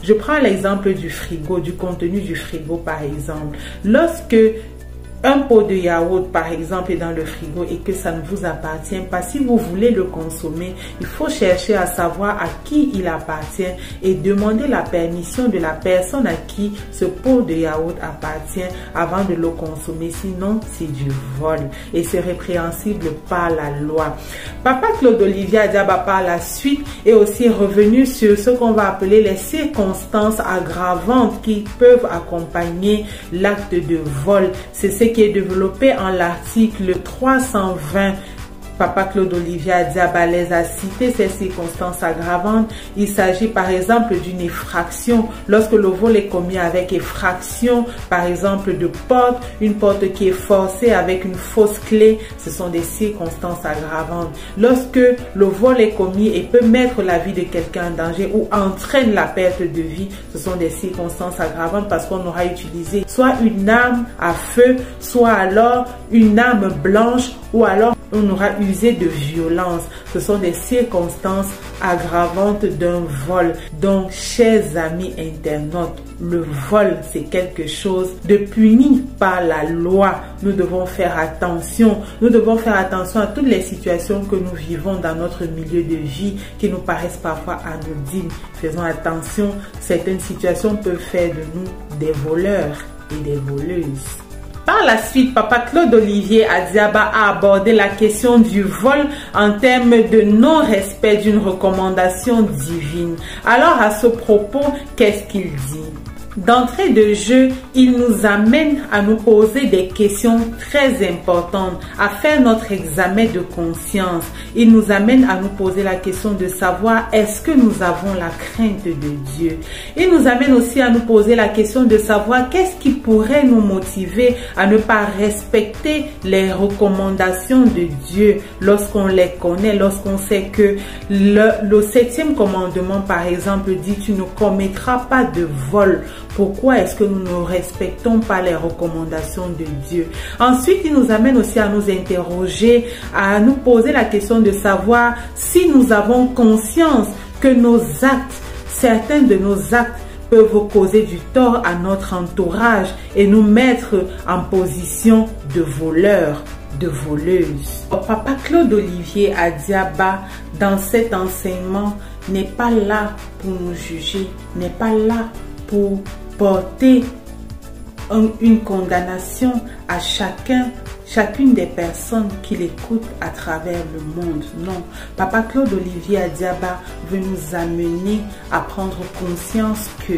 Je prends l'exemple du frigo, du contenu du frigo par exemple. Lorsque un pot de yaourt par exemple est dans le frigo et que ça ne vous appartient pas, si vous voulez le consommer, il faut chercher à savoir à qui il appartient et demander la permission de la personne à qui ce pot de yaourt appartient avant de le consommer. Sinon, c'est du vol et c'est répréhensible par la loi. Papa Claude Olivier Adiaba par la suite est aussi revenu sur ce qu'on va appeler les circonstances aggravantes qui peuvent accompagner l'acte de vol. C'est ce qui est développé en l'article 320. Papa Claude Olivier Adiaba les a cité ces circonstances aggravantes. Il s'agit par exemple d'une effraction. Lorsque le vol est commis avec effraction, par exemple de porte, une porte qui est forcée avec une fausse clé, ce sont des circonstances aggravantes. Lorsque le vol est commis et peut mettre la vie de quelqu'un en danger ou entraîne la perte de vie, ce sont des circonstances aggravantes parce qu'on aura utilisé soit une arme à feu, soit alors une arme blanche ou alors on aura usé de violence. Ce sont des circonstances aggravantes d'un vol. Donc, chers amis internautes, le vol, c'est quelque chose de puni par la loi. Nous devons faire attention. Nous devons faire attention à toutes les situations que nous vivons dans notre milieu de vie qui nous paraissent parfois anodines. Faisons attention. Certaines situations peuvent faire de nous des voleurs et des voleuses. Par la suite, Papa Claude Olivier Adiaba a abordé la question du vol en termes de non-respect d'une recommandation divine. Alors à ce propos, qu'est-ce qu'il dit? D'entrée de jeu, il nous amène à nous poser des questions très importantes, à faire notre examen de conscience. Il nous amène à nous poser la question de savoir est-ce que nous avons la crainte de Dieu. Il nous amène aussi à nous poser la question de savoir qu'est-ce qui pourrait nous motiver à ne pas respecter les recommandations de Dieu lorsqu'on les connaît, lorsqu'on sait que le 7e commandement par exemple dit tu ne commettras pas de vol. Pourquoi est-ce que nous ne respectons pas les recommandations de Dieu? Ensuite, il nous amène aussi à nous interroger, à nous poser la question de savoir si nous avons conscience que nos actes, certains de nos actes, peuvent causer du tort à notre entourage et nous mettre en position de voleurs, de voleuses. Papa Claude Olivier Adiaba, dans cet enseignement, n'est pas là pour nous juger, n'est pas là pour porter une condamnation à chacune des personnes qui l'écoutent à travers le monde. Non, Papa Claude Olivier Adiaba veut nous amener à prendre conscience que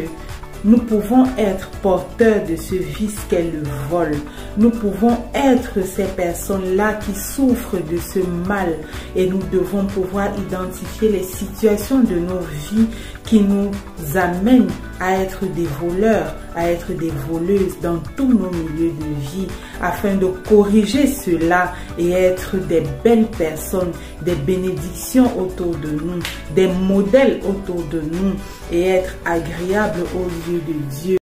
nous pouvons être porteurs de ce vice qu'est le vol. Nous pouvons être ces personnes-là qui souffrent de ce mal et nous devons pouvoir identifier les situations de nos vies qui nous amènent à être des voleurs, à être des voleuses dans tous nos milieux de vie afin de corriger cela et être des belles personnes, des bénédictions autour de nous, des modèles autour de nous et être agréables aux yeux de Dieu.